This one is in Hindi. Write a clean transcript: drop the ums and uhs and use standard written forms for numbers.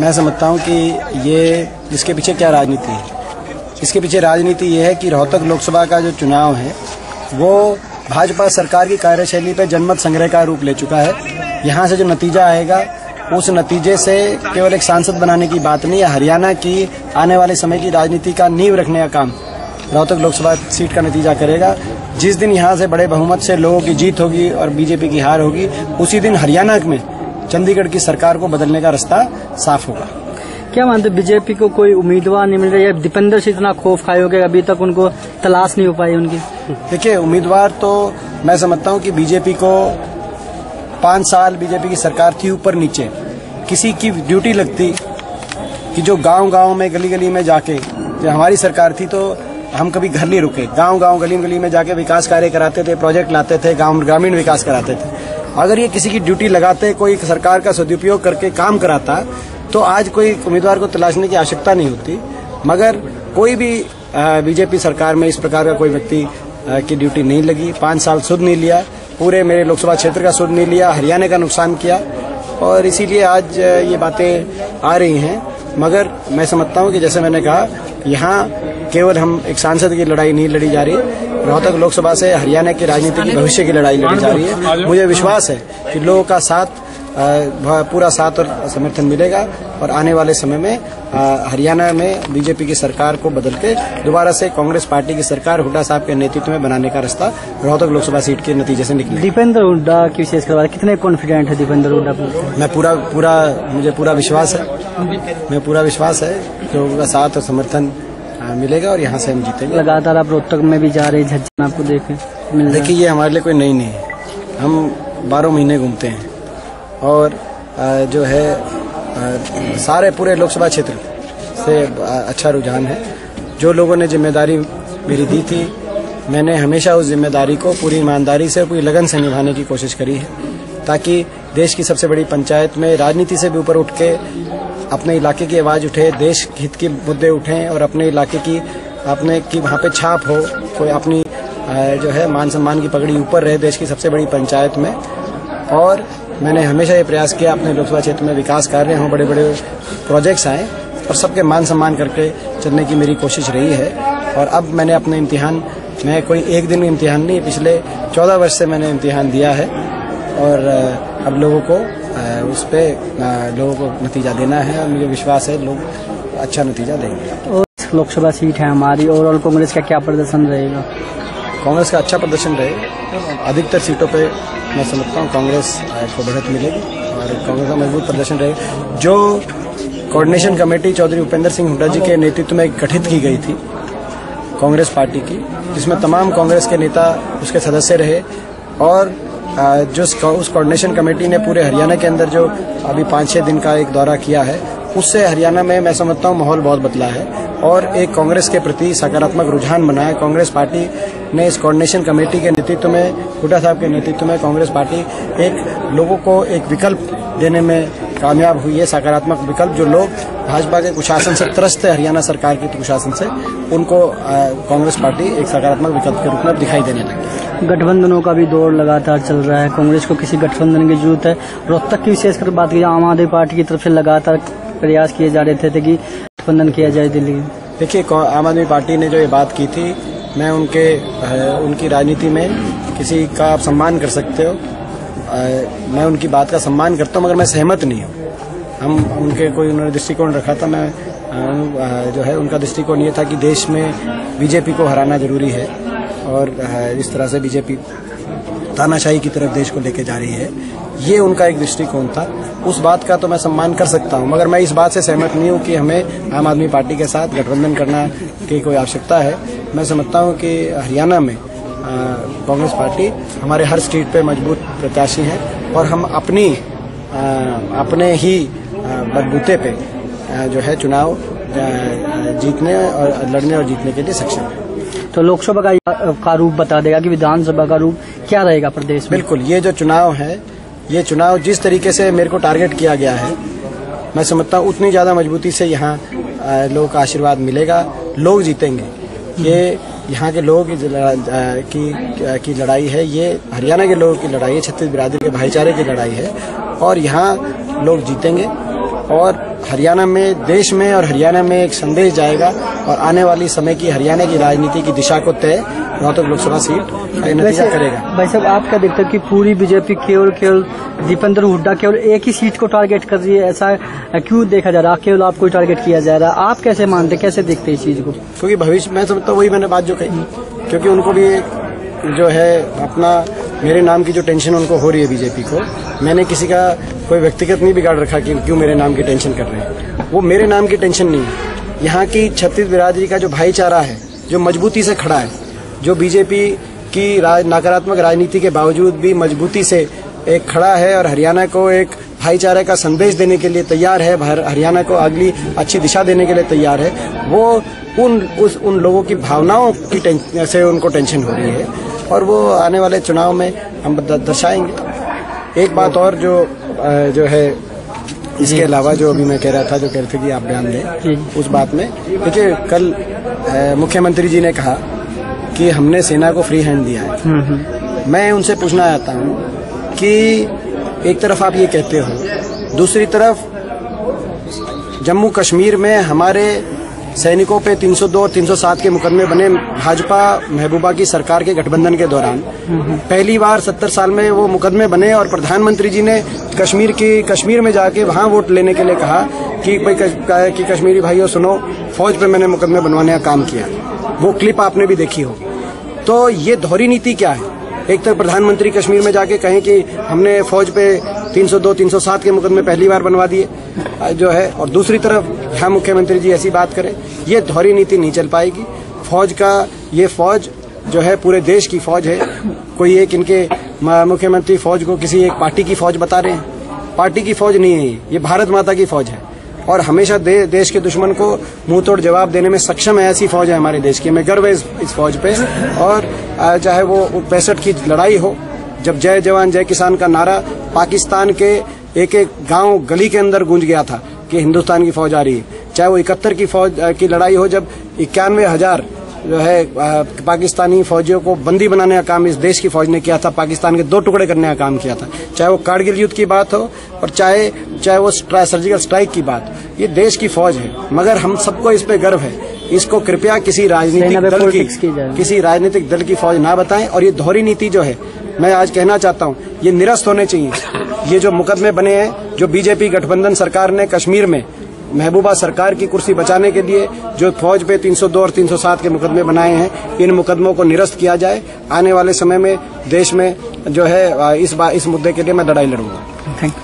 मैं समझता हूँ कि ये इसके पीछे क्या राजनीति है। इसके पीछे राजनीति ये है कि रोहतक लोकसभा का जो चुनाव है वो भाजपा सरकार की कार्यशैली पर जनमत संग्रह का रूप ले चुका है। यहाँ से जो नतीजा आएगा उस नतीजे से केवल एक सांसद बनाने की बात नहीं है, हरियाणा की आने वाले समय की राजनीति का नींव रखने का काम रोहतक लोकसभा सीट का नतीजा करेगा। जिस दिन यहाँ से बड़े बहुमत से लोगों की जीत होगी और बीजेपी की हार होगी, उसी दिन हरियाणा में चंडीगढ़ की सरकार को बदलने का रास्ता साफ होगा। क्या मानते बीजेपी को कोई उम्मीदवार नहीं मिल रहा है? दीपेंद्र से इतना खौफ खाए हो गया, अभी तक उनको तलाश नहीं हो पाई उनकी। देखिए, उम्मीदवार तो मैं समझता हूँ कि बीजेपी को 5 साल बीजेपी की सरकार थी, ऊपर नीचे किसी की ड्यूटी लगती कि जो गांव-गांव में गली गली में जाके, जब हमारी सरकार थी तो हम कभी घर नहीं रुके, गांव-गांव गली गली में जाके विकास कार्य कराते थे, प्रोजेक्ट लाते थे, ग्रामीण विकास कराते थे। अगर ये किसी की ड्यूटी लगाते, कोई सरकार का सदुपयोग करके काम कराता, तो आज कोई उम्मीदवार को तलाशने की आवश्यकता नहीं होती। मगर कोई भी बीजेपी सरकार में इस प्रकार का कोई व्यक्ति की ड्यूटी नहीं लगी। 5 साल सुध नहीं लिया, पूरे मेरे लोकसभा क्षेत्र का सुध नहीं लिया, हरियाणा का नुकसान किया, और इसीलिए आज ये बातें आ रही हैं। मगर मैं समझता हूँ कि जैसे मैंने कहा, यहाँ केवल हम एक सांसद की लड़ाई नहीं लड़ी जा रही है, रोहतक लोकसभा से हरियाणा की राजनीति की भविष्य की लड़ाई लड़ी जा रही है। मुझे विश्वास है कि लोगों का साथ, पूरा साथ और समर्थन मिलेगा और आने वाले समय में हरियाणा में बीजेपी की सरकार को बदल के दोबारा से कांग्रेस पार्टी की सरकार हुड्डा साहब के नेतृत्व में बनाने का रास्ता रोहतक लोकसभा सीट के नतीजे से निकले। दीपेंद्र हुड्डा की विशेषकर कितने कॉन्फिडेंट है दीपेंद्र हुड्डा पर? मुझे पूरा विश्वास है कि लोगों का साथ और समर्थन मिलेगा और यहाँ से हम जीतेंगे। लगातार आप रोहतक में भी जा रहे हैं, झज्जर आपको देखिए, ये हमारे लिए कोई नई नहीं है। हम 12 महीने घूमते हैं और जो है सारे पूरे लोकसभा क्षेत्र से अच्छा रुझान है। जो लोगों ने जिम्मेदारी मेरी दी थी, मैंने हमेशा उस जिम्मेदारी को पूरी ईमानदारी से, पूरी लगन से निभाने की कोशिश करी है, ताकि देश की सबसे बड़ी पंचायत में राजनीति से भी ऊपर उठ के अपने इलाके की आवाज़ उठे, देश हित के मुद्दे उठें और अपने इलाके की वहाँ पे छाप हो, कोई अपनी जो है मान सम्मान की पगड़ी ऊपर रहे देश की सबसे बड़ी पंचायत में। और मैंने हमेशा ये प्रयास किया अपने लोकसभा क्षेत्र में विकास कार्य हों, बड़े बड़े प्रोजेक्ट्स आए और सबके मान सम्मान करके चलने की मेरी कोशिश रही है। और अब मैंने अपने इम्तिहान, मैं कोई एक दिन इम्तिहान नहीं, पिछले 14 वर्ष से मैंने इम्तिहान दिया है और अब लोगों को उस पर लोगों को नतीजा देना है और मुझे विश्वास है लोग अच्छा नतीजा देंगे। और लोकसभा सीट है हमारी, ओवरऑल कांग्रेस का क्या प्रदर्शन रहेगा? कांग्रेस का अच्छा प्रदर्शन रहेगा। अधिकतर सीटों पे मैं समझता हूँ कांग्रेस को बढ़त मिलेगी और कांग्रेस का मजबूत प्रदर्शन रहेगा। जो कोऑर्डिनेशन कमेटी चौधरी उपेंद्र सिंह हुड्डा जी के नेतृत्व में गठित की गई थी कांग्रेस पार्टी की, जिसमें तमाम कांग्रेस के नेता उसके सदस्य रहे, और जो उस कोऑर्डिनेशन कमेटी ने पूरे हरियाणा के अंदर जो अभी 5-6 दिन का एक दौरा किया है, उससे हरियाणा में मैं समझता हूँ माहौल बहुत बदला है और एक कांग्रेस के प्रति सकारात्मक रुझान बना है। कांग्रेस पार्टी ने इस कोऑर्डिनेशन कमेटी के नेतृत्व में, हुड्डा साहब के नेतृत्व में, कांग्रेस पार्टी एक लोगों को एक विकल्प देने में कामयाब हुई है, सकारात्मक विकल्प। जो लोग भाजपा के कुशासन से त्रस्त है, हरियाणा सरकार के कुशासन से, उनको कांग्रेस पार्टी एक सकारात्मक विकल्प के रूप में दिखाई देने लगी। गठबंधनों का भी दौर लगातार चल रहा है, कांग्रेस को किसी गठबंधन की जरूरत है। रोहतक की विशेषकर बात की, आम आदमी पार्टी की तरफ से लगातार प्रयास किए जा रहे थे कि गठबंधन किया जाए दिल्ली। देखिए, आम आदमी पार्टी ने जो ये बात की थी, मैं उनकी राजनीति में किसी का आप सम्मान कर सकते हो, मैं उनकी बात का सम्मान करता हूँ, मगर मैं सहमत नहीं हूँ। उन्होंने दृष्टिकोण रखा था, मैं जो है उनका दृष्टिकोण ये था कि देश में बीजेपी को हराना जरूरी है और इस तरह से बीजेपी तानाशाही की तरफ देश को लेके जा रही है, ये उनका एक दृष्टिकोण था। उस बात का तो मैं सम्मान कर सकता हूं, मगर मैं इस बात से सहमत नहीं हूं कि हमें आम आदमी पार्टी के साथ गठबंधन करना की कोई आवश्यकता है। मैं समझता हूं कि हरियाणा में कांग्रेस पार्टी हमारे हर सीट पे मजबूत प्रत्याशी है और हम अपने ही बलबूते पे जो है चुनाव जीतने और लड़ने और जीतने के लिए सक्षम है। तो लोकसभा का रूप बता देगा कि विधानसभा का रूप क्या रहेगा प्रदेश में? बिल्कुल, ये जो चुनाव है, ये चुनाव जिस तरीके से मेरे को टारगेट किया गया है, मैं समझता हूँ उतनी ज्यादा मजबूती से यहाँ लोगों का आशीर्वाद मिलेगा, लोग जीतेंगे। ये यहाँ के लोगों की लड़ाई है, ये हरियाणा के लोगों की लड़ाई है, छत्तीस बिरादरी के भाईचारे की लड़ाई है और यहाँ लोग जीतेंगे और हरियाणा में, देश में और हरियाणा में एक संदेश जाएगा और आने वाली समय की हरियाणा की राजनीति की दिशा को तय रोहतक लोकसभा सीट का नतीजा करेगा। भाई साहब, आप क्या देखते हैं कि पूरी बीजेपी केवल दीपेंद्र हुड्डा केवल एक ही सीट को टारगेट कर रही है? ऐसा क्यों देखा जा रहा है? केवल आपको टारगेट किया जा रहा है? आप कैसे मानते, कैसे देखते हैं इस चीज को? क्योंकि भविष्य, मैं समझता हूँ वही मैंने बात जो कही, क्योंकि उनको भी जो है अपना मेरे नाम की जो टेंशन उनको हो रही है बीजेपी को, मैंने किसी का कोई व्यक्तिगत नहीं बिगाड़ रखा कि क्यों मेरे नाम की टेंशन कर रहे हैं। वो मेरे नाम की टेंशन नहीं है, यहाँ की छत्तीस बिरादरी का जो भाईचारा है, जो मजबूती से खड़ा है, जो बीजेपी की नकारात्मक राजनीति के बावजूद भी मजबूती से एक खड़ा है और हरियाणा को एक भाईचारे का संदेश देने के लिए तैयार है, हरियाणा को अगली अच्छी दिशा देने के लिए तैयार है, वो उन लोगों की भावनाओं की से उनको टेंशन हो रही है और वो आने वाले चुनाव में हम दर्शाएंगे। एक बात और जो है इसके अलावा जो अभी मैं कह रहा था, जो कह रहे थे कि आप बयान दें उस बात में, देखिए कल मुख्यमंत्री जी ने कहा कि हमने सेना को फ्री हैंड दिया है। मैं उनसे पूछना चाहता हूं कि एक तरफ आप ये कहते हो, दूसरी तरफ जम्मू कश्मीर में हमारे सैनिकों पे 302 और 307 के मुकदमे बने भाजपा महबूबा की सरकार के गठबंधन के दौरान। पहली बार 70 साल में वो मुकदमे बने और प्रधानमंत्री जी ने कश्मीर में जाके वहां वोट लेने के लिए कहा कि कश्मीरी भाइयों सुनो, फौज पे मैंने मुकदमे बनवाने का काम किया। वो क्लिप आपने भी देखी होगी। तो ये दोहरी नीति क्या है? एक तरफ प्रधानमंत्री कश्मीर में जाके कहें कि हमने फौज पे 302, 307 के मुकदमे पहली बार बनवा दिए जो है, और दूसरी तरफ यहाँ मुख्यमंत्री जी ऐसी बात करें। ये दोहरी नीति नहीं चल पाएगी। ये फौज जो है पूरे देश की फौज है। कोई एक इनके मुख्यमंत्री फौज को किसी एक पार्टी की फौज बता रहे हैं। पार्टी की फौज नहीं है ये भारत माता की फौज है और हमेशा देश के दुश्मन को मुंह तोड़ जवाब देने में सक्षम है। ऐसी फौज है हमारे देश की। हमें गर्व है इस फौज पे। और चाहे वो 65 की लड़ाई हो, जब जय जवान जय किसान का नारा पाकिस्तान के एक एक गांव गली के अंदर गूंज गया था कि हिंदुस्तान की फौज आ रही है, चाहे वो 71 की फौज की लड़ाई हो, जब 91,000 जो है पाकिस्तानी फौजियों को बंदी बनाने का काम इस देश की फौज ने किया था, पाकिस्तान के 2 टुकड़े करने का काम किया था, चाहे वो कारगिल युद्ध की बात हो और चाहे वो सर्जिकल स्ट्राइक की बात। ये देश की फौज है, मगर हम सबको इस पे गर्व है। इसको कृपया किसी राजनीतिक दल की फौज ना बताएं। और ये दोहरी नीति जो है, मैं आज कहना चाहता हूं, ये निरस्त होने चाहिए। ये जो मुकदमे बने हैं, जो बीजेपी गठबंधन सरकार ने कश्मीर में महबूबा सरकार की कुर्सी बचाने के लिए जो फौज पे 302 और 307 के मुकदमे बनाए हैं, इन मुकदमों को निरस्त किया जाए। आने वाले समय में देश में जो है इस मुद्दे के लिए मैं लड़ाई लड़ूंगा। Thank you.